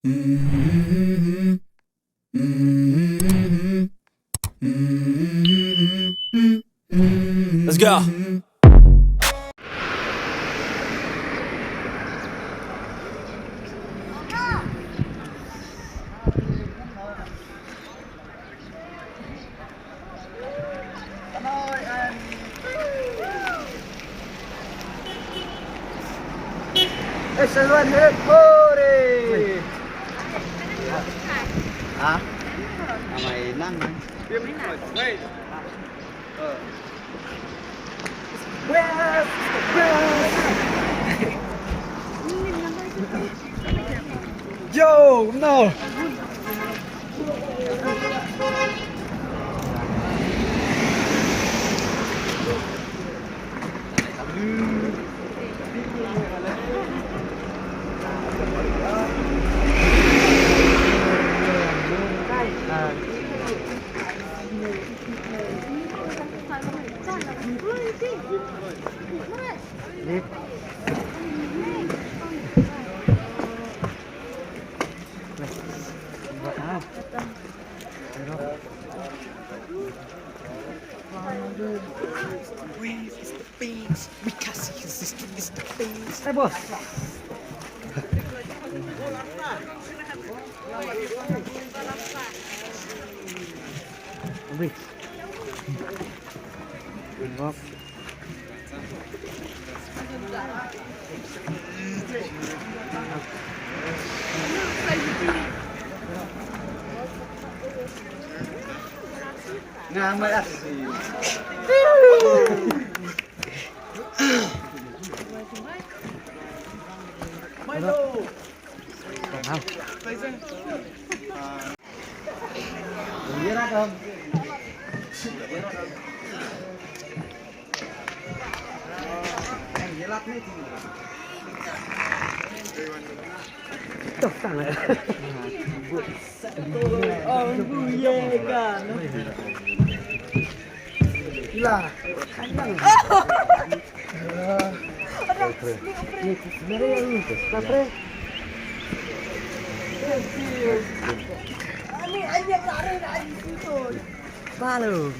Let's go. Everyone hit party อ่ะทำไมนั่งนะเฮ้ยโย่ no ไอ้บอสวิ่งงอกงามเลยอ่ะไม่ดูเอาเยอะนะครับเยอะรับไม่จริงตกต่างเลยอ๋อบุเย่กันล่ะนี่ไม่ได้ยังนี่kapre ani yang lari dari situ malu